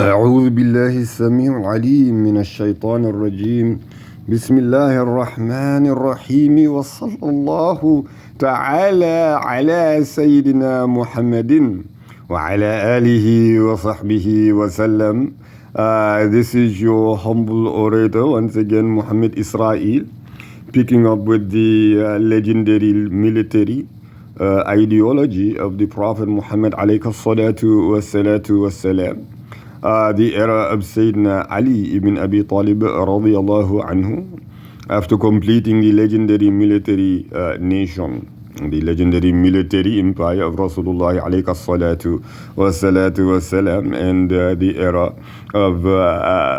أعوذ بالله السميع العليم من الشيطان الرجيم بسم الله الرحمن الرحيم وصلى الله تعالى على سيدنا محمد وعلى آله وصحبه وسلم. This is your humble orator once again, Muhammad Israel, picking up with the legendary military ideology of the Prophet Muhammad alayhi salatu wassalam. The era of Sayyidina Ali ibn Abi Talib radiyallahu anhu, after completing the legendary military nation, the legendary military empire of Rasoolu'Allahi alayhi salatu wassalam, and the era of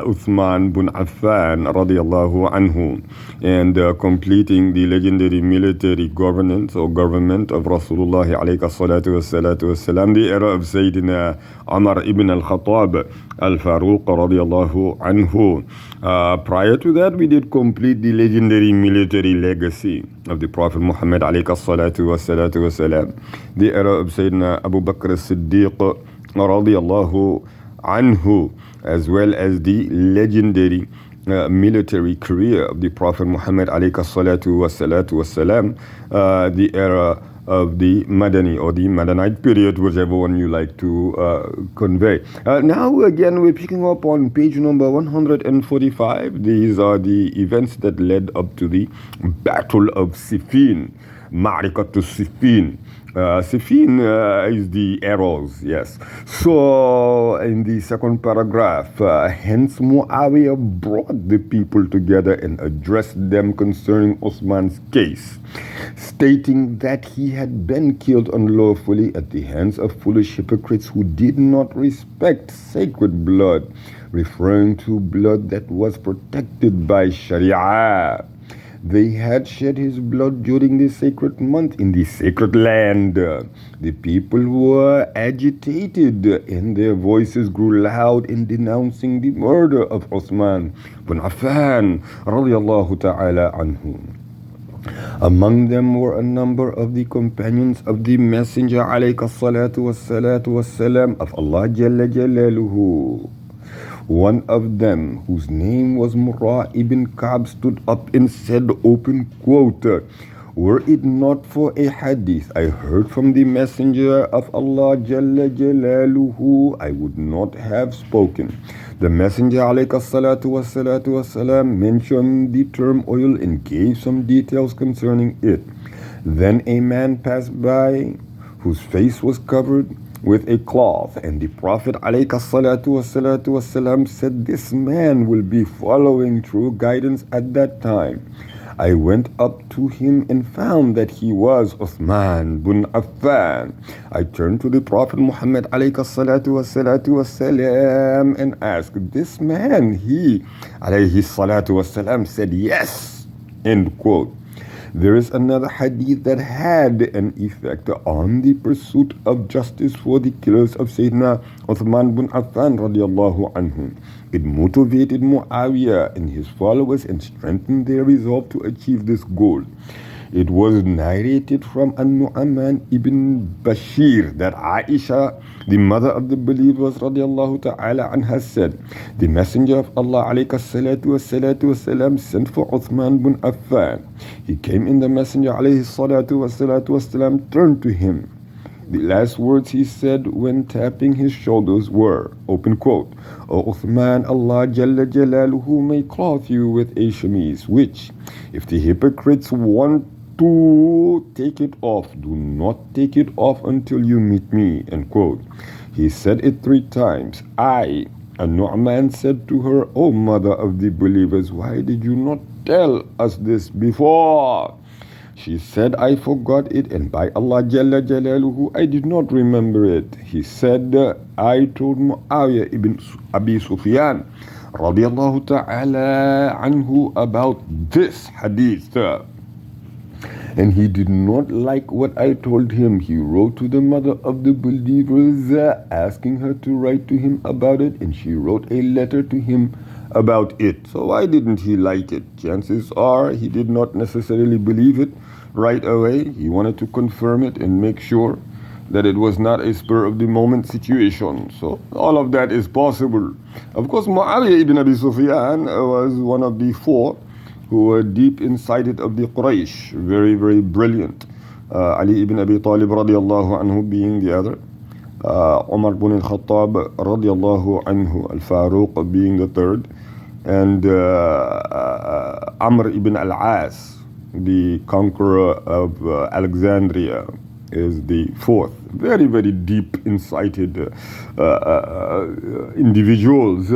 Uthman bin Affan radiyallahu anhu, and completing the legendary military governance or government of Rasulullah alayhi salatu wassalam, the era of Sayyidina Umar ibn al-Khattab al-Faruq radiyallahu anhu. Prior to that, we did complete the legendary military legacy of the Prophet Muhammad alayhi salatu wassalam, the era of Sayyidina Abu Bakr as-Siddiq radiyallahu anhu, as well as the legendary military career of the Prophet Muhammad alayhi salatu wassalam, the era of the Madani or the Madanite period, whichever one you like to convey. Now again, we're picking up on page number 145. These are the events that led up to the Battle of Siffeen, Ma'rikat Siffeen. Siffeen is the arrows, yes. So in the second paragraph, hence Muawiyah brought the people together and addressed them concerning Osman's case, stating that he had been killed unlawfully at the hands of foolish hypocrites who did not respect sacred blood, referring to blood that was protected by Sharia. They had shed his blood during the sacred month in the sacred land. The people were agitated and their voices grew loud in denouncing the murder of Uthman bin Affan radiyallahu ta'ala anhu. Among them were a number of the companions of the Messenger alayhi salatu wassalam of Allah Jalla Jalaluhu. One of them, whose name was Murrah ibn Ka'b, stood up and said, open quote, were it not for a hadith I heard from the Messenger of Allah Jalla Jalaluhu, I would not have spoken. The Messenger alayhi salatu wassalam mentioned the term oil and gave some details concerning it. Then a man passed by whose face was covered with a cloth, and the Prophet alayhi salatu wassalam said, this man will be following true guidance at that time. I went up to him and found that he was Uthman bin Affan. I turned to the Prophet Muhammad alayhi salatu wassalam and asked, this man, he alayhi salatu wassalam said, yes, end quote. There is another hadith that had an effect on the pursuit of justice for the killers of Sayyidina Uthman bin Affan radiyallahu anhu. It motivated Muawiyah and his followers and strengthened their resolve to achieve this goal. It was narrated from An-Nu'man ibn Bashir that Aisha, the mother of the believers radiyallahu ta'ala anha, said, the Messenger of Allah alayhi salatu wassalam sent for Uthman bin Affan. He came in, the Messenger alayhi salatu wassalam turned to him. The last words he said when tapping his shoulders were, open quote, O Uthman, Allah Jalla Jalaluhu may clothe you with a chemise, which, if the hypocrites want to take it off, do not take it off until you meet me, end quote. He said it 3 times. And Nu'man said to her, O mother of the believers, why did you not tell us this before? She said, I forgot it, and by Allah Jalla Jalaluhu, I did not remember it. He said, I told Muawiyah ibn Abi Sufyan radiyallahu ta'ala anhu about this hadith, and he did not like what I told him. He wrote to the mother of the believers asking her to write to him about it, and she wrote a letter to him about it. So why didn't he like it? Chances are he did not necessarily believe it right away. He wanted to confirm it and make sure that it was not a spur of the moment situation. So all of that is possible. Of course, Muawiyah ibn Abi Sufyan was one of the four who were deep inside of the Quraysh. Very, very brilliant. Ali ibn Abi Talib radiallahu anhu being the other. Umar ibn al-Khattab radiallahu anhu, al-Faruq being the third. And Amr ibn al-As, the conqueror of Alexandria, is the fourth. Very, very deep incited individuals.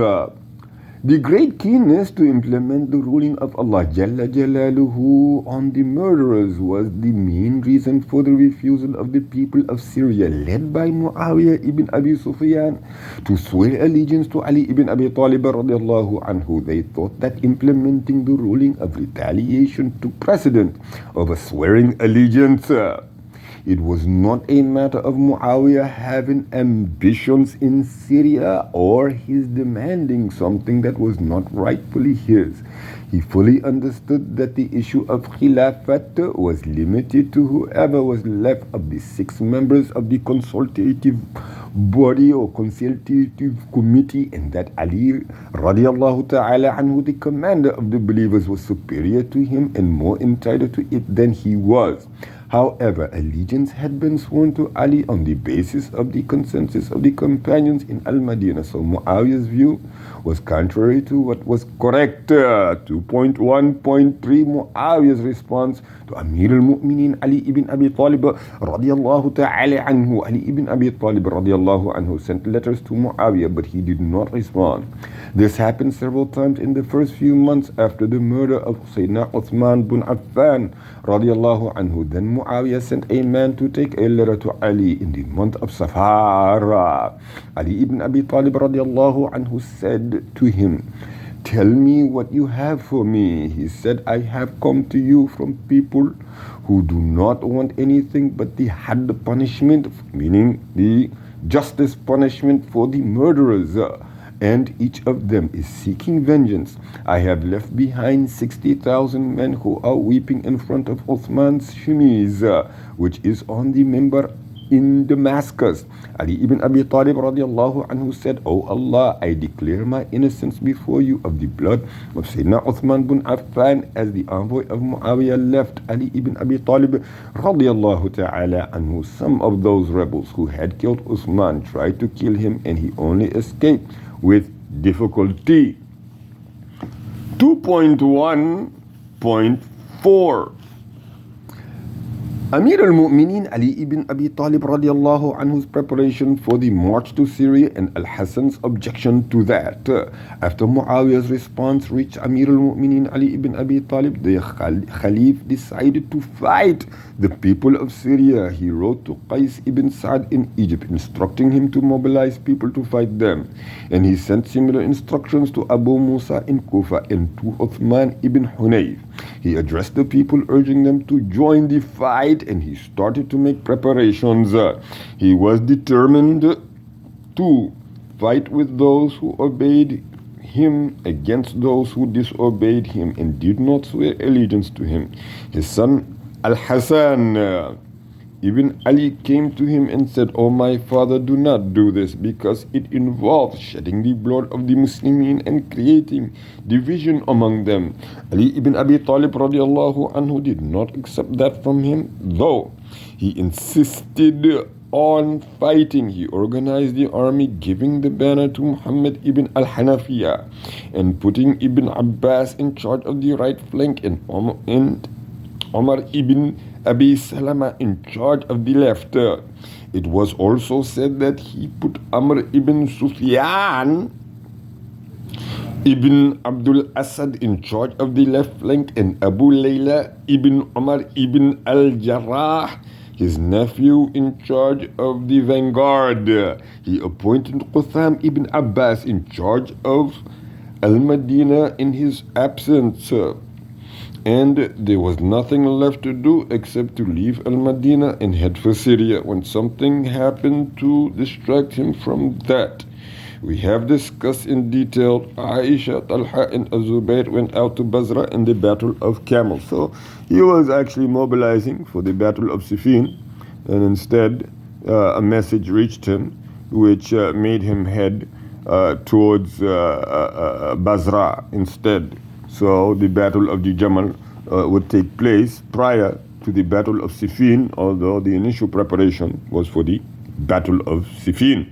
The great keenness to implement the ruling of Allah Jalla Jalaluhu on the murderers was the main reason for the refusal of the people of Syria, led by Muawiyah ibn Abi Sufyan, to swear allegiance to Ali ibn Abi Talib radiallahu anhu. They thought that implementing the ruling of retaliation took precedent over swearing allegiance. It was not a matter of Muawiyah having ambitions in Syria or his demanding something that was not rightfully his. He fully understood that the issue of Khilafat was limited to whoever was left of the 6 members of the consultative body or consultative committee, and that Ali radiallahu ta'ala anhu, the commander of the believers, was superior to him and more entitled to it than he was. However, allegiance had been sworn to Ali on the basis of the consensus of the companions in Al-Madinah. So Muawiyah's view was contrary to what was correct. 2.1.3 Muawiyah's response to Amir al-Mu'minin Ali ibn Abi Talib radiallahu ta'ala anhu. Ali ibn Abi Talib radiallahu anhu sent letters to Muawiyah, but he did not respond. This happened several times in the first few months after the murder of Sayyidina Uthman bin Affan radiallahu anhu. Then Muawiyah sent a man to take a letter to Ali in the month of Safar. Ali ibn Abi Talib radiallahu anhu said to him, "Tell me what you have for me." He said, "I have come to you from people who do not want anything but the hadd punishment, meaning the justice punishment for the murderers. And each of them is seeking vengeance. I have left behind 60,000 men who are weeping in front of Uthman's shamiz, which is on the minbar in Damascus." Ali ibn Abi Talib radiallahu anhu said, "O Allah, I declare my innocence before you of the blood of Sayyidina Uthman bin Affan." As the envoy of Muawiyah left Ali ibn Abi Talib radiallahu ta'ala anhu, some of those rebels who had killed Uthman tried to kill him, and he only escaped with difficulty. 2.1.4 Amir al-Mu'minin Ali ibn Abi Talib radiallahu anhu's preparation for the march to Syria and Al-Hasan's objection to that. After Muawiyah's response reached Amir al-Mu'minin Ali ibn Abi Talib, the Khalif decided to fight the people of Syria. He wrote to Qais ibn Sa'd in Egypt, instructing him to mobilize people to fight them. And he sent similar instructions to Abu Musa in Kufa and to Uthman ibn Hunayf. He addressed the people, urging them to join the fight, and he started to make preparations. He was determined to fight with those who obeyed him against those who disobeyed him and did not swear allegiance to him. His son Al-Hasan Ibn Ali came to him and said, "O my father, do not do this, because it involves shedding the blood of the Muslimin and creating division among them." Ali ibn Abi Talib radiallahu anhu did not accept that from him, though he insisted on fighting. He organized the army, giving the banner to Muhammad ibn al-Hanafiya and putting Ibn Abbas in charge of the right flank and Umar ibn Abi Salama in charge of the left. It was also said that he put Amr ibn Sufyan ibn Abdul Asad in charge of the left flank and Abu Layla ibn Umar ibn al-Jarrah, his nephew, in charge of the vanguard. He appointed Qutham ibn Abbas in charge of Al-Madinah in his absence. And there was nothing left to do except to leave Al-Madinah and head for Syria when something happened to distract him from that. We have discussed in detail Aisha, Talha, and Az-Zubayr went out to Basra in the Battle of Camel. So he was actually mobilizing for the Battle of Siffeen, and instead a message reached him which made him head towards Basra instead. So the Battle of the Jamal would take place prior to the Battle of Siffeen, although the initial preparation was for the Battle of Siffeen.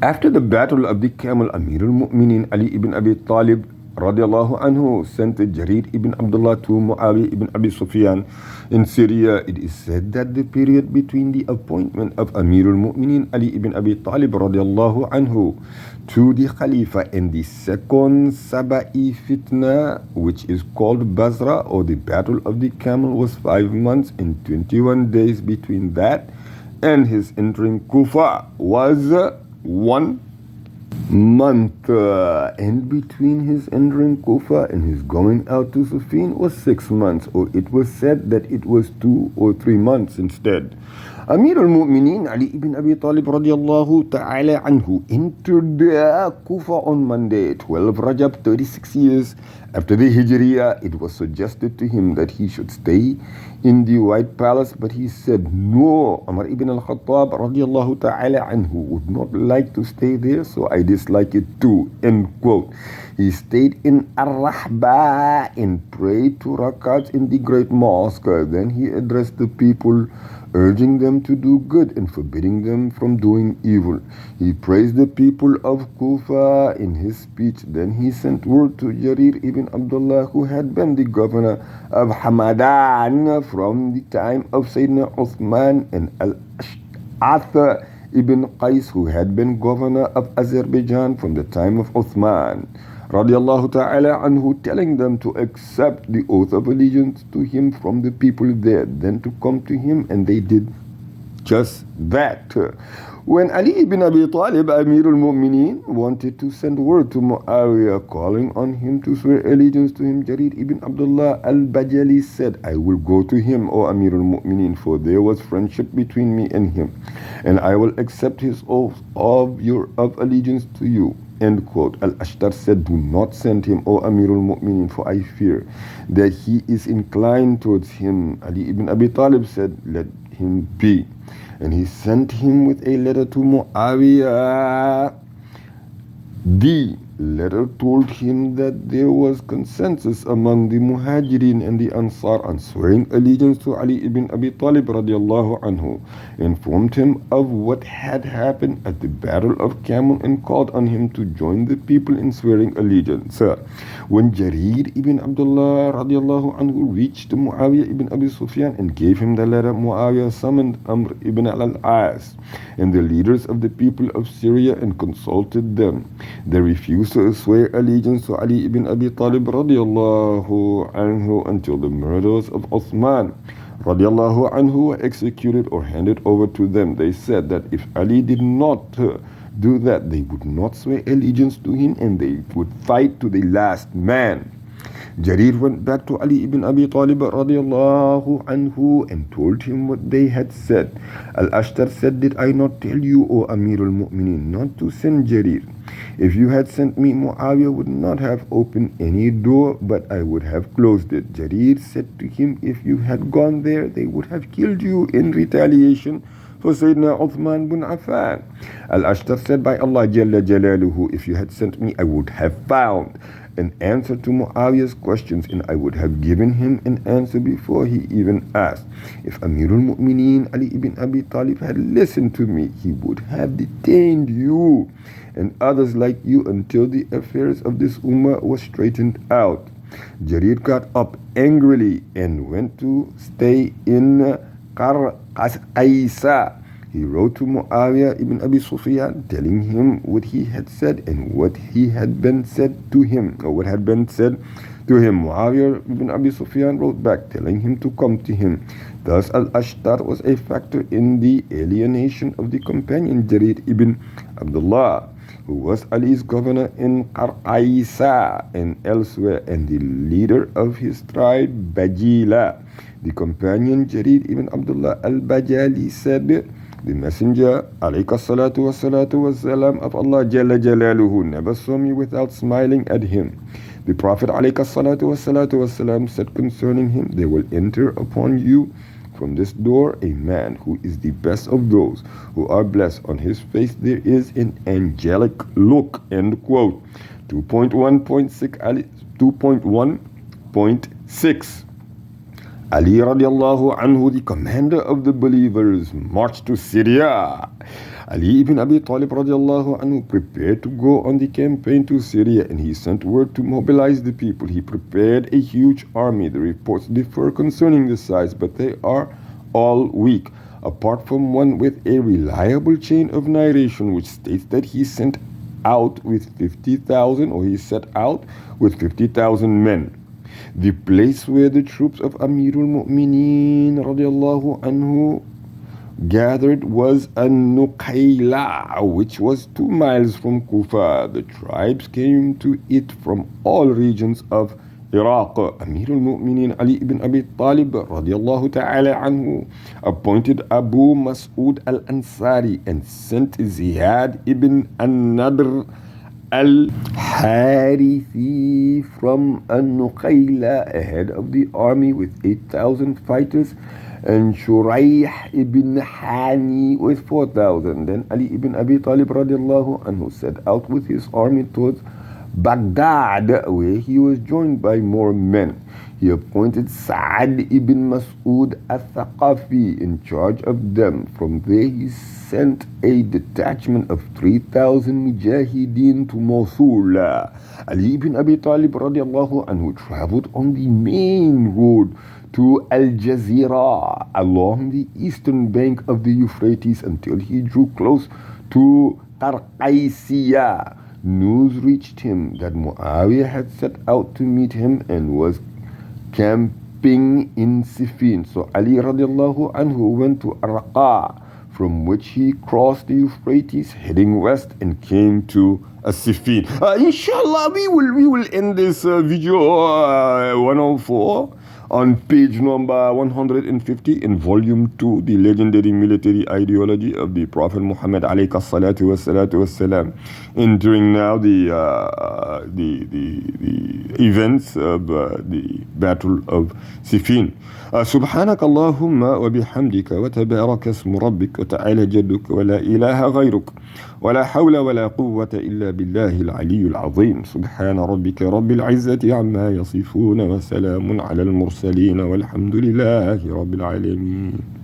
After the Battle of the Camel, Amir al-Mu'minin Ali ibn Abi Talib radiallahu anhu sent Jarir ibn Abdullah to Muawiyah ibn Abi Sufyan in Syria. It is said that the period between the appointment of Amir al-Mu'minin Ali ibn Abi Talib radiallahu anhu to the Khalifa and the second Saba'i fitna, which is called Basra or the Battle of the Camel, was 5 months and 21 days. Between that and his entering Kufa was 1 month, and between his entering Kufa and his going out to Siffeen was 6 months, or it was said that it was 2 or 3 months instead. Amir al-Mu'minin Ali ibn Abi Talib radiallahu ta'ala anhu entered Kufa on Monday, 12 Rajab, 36 years after the Hijriya. It was suggested to him that he should stay in the White Palace, but he said no. Umar ibn al-Khattab radiallahu ta'ala anhu would not like to stay there, so I dislike it too, end quote. He stayed in Ar-Rahba and prayed 2 rakats in the great mosque. Then he addressed the people, urging them to do good and forbidding them from doing evil. He praised the people of Kufa in his speech. Then he sent word to Jarir ibn Abdullah, who had been the governor of Hamadan from the time of Sayyidina Uthman, and Al-Ash'ath ibn Qais, who had been governor of Azerbaijan from the time of Uthman radiallahu ta'ala anhu, telling them to accept the oath of allegiance to him from the people there, then to come to him, and they did just that. When Ali ibn Abi Talib, Amir al-Mu'minin, wanted to send word to Muawiyah, calling on him to swear allegiance to him, Jarir ibn Abdullah al-Bajali said, I will go to him, O Amir al-Mu'minin, for there was friendship between me and him, and I will accept his oath of allegiance to you. End quote. Al-Ashtar said, do not send him, O Amir al-Mu'minin, for I fear that he is inclined towards him. Ali ibn Abi Talib said, let him be. And he sent him with a letter to Muawiyah. The letter told him that there was consensus among the Muhajirin and the Ansar on swearing allegiance to Ali ibn Abi Talib radiallahu anhu, informed him of what had happened at the Battle of Camel, and called on him to join the people in swearing allegiance. When Jarir ibn Abdullah radiallahu anhu reached Muawiyah ibn Abi Sufyan and gave him the letter, Muawiyah summoned Amr ibn al-As and the leaders of the people of Syria and consulted them. They refused to swear allegiance to Ali ibn Abi Talib radiallahu anhu until the murderers of Uthman radiallahu anhu were executed or handed over to them. They said that if Ali did not do that, they would not swear allegiance to him and they would fight to the last man. Jarir went back to Ali ibn Abi Talib radiallahu anhu and told him what they had said. Al-Ashtar said, did I not tell you, O Amir al-Mu'minin, not to send Jarir? If you had sent me, Muawiyah would not have opened any door, but I would have closed it. Jarir said to him, if you had gone there, they would have killed you in retaliation for Sayyidina Uthman bin Affan. Al-Ashtar said, by Allah Jalla Jalaluhu, if you had sent me, I would have found an answer to Muawiyah's questions, and I would have given him an answer before he even asked. If Amirul Mu'mineen Ali ibn Abi Talib had listened to me, he would have detained you and others like you until the affairs of this ummah was straightened out. Jarir got up angrily and went to stay in Qarqaisa. He wrote to Muawiyah ibn Abi Sufyan, telling him what he had said and what had been said to him. Muawiyah ibn Abi Sufyan wrote back, telling him to come to him. Thus, Al-Ashtar was a factor in the alienation of the companion Jarir ibn Abdullah, who was Ali's governor in Qarqaisa and elsewhere, and the leader of his tribe, Bajila. The companion Jarir ibn Abdullah al-Bajali said, the messenger, Alayhi'Ssalam of Allah Jalla Jalaluhu, never saw me without smiling at him. The Prophet Alayhi'Ssalam said concerning him, they will enter upon you From this door, a man who is the best of those who are blessed. On his face there is an angelic look. End quote. 2.1.6 Ali radiallahu anhu, the commander of the believers, marched to Syria. Ali ibn Abi Talib radiallahu anhu prepared to go on the campaign to Syria, and he sent word to mobilize the people. He prepared a huge army. The reports differ concerning the size, but they are all weak, apart from one with a reliable chain of narration which states that he sent out with 50,000, or he set out with 50,000 men. The place where the troops of Amirul Mu'mineen radiallahu anhu gathered was An-Nuqayla, which was 2 miles from Kufa. The tribes came to it from all regions of Iraq. Amirul Mu'mineen Ali ibn Abi Talib radiallahu ta'ala anhu appointed Abu Mas'ud al-Ansari and sent Ziyad ibn An-Nadr al-Harithi from An-Nuqayla ahead of the army with 8,000 fighters, and Shuraih ibn Hani with 4,000. Then Ali ibn Abi Talib radiallahu anhu set out with his army towards Baghdad, where he was joined by more men. He appointed Sa'ad ibn Mas'ud al-Thaqafi in charge of them. From there he sent a detachment of 3,000 mujahideen to Mosul. Ali ibn Abi Talib radiallahu anhu traveled on the main road to Al-Jazira along the eastern bank of the Euphrates until he drew close to Qarqaisiyah. News reached him that Muawiyah had set out to meet him and was camping in Siffeen. So Ali radiallahu anhu went to Arqa, from which he crossed the Euphrates heading west and came to Siffeen. Inshallah, we will end this video 104 on page number 150 in volume 2, the legendary military ideology of the Prophet Muhammad alayhi salatu wassalam, entering now the events of the Battle of Siffeen. سبحانك اللهم وبحمدك وتبارك اسم ربك وتعالى جدك ولا إله غيرك ولا حول ولا قوة إلا بالله العلي العظيم. سبحان ربك رب العزة عما يصفون وسلام على المرسلين والحمد لله رب العالمين.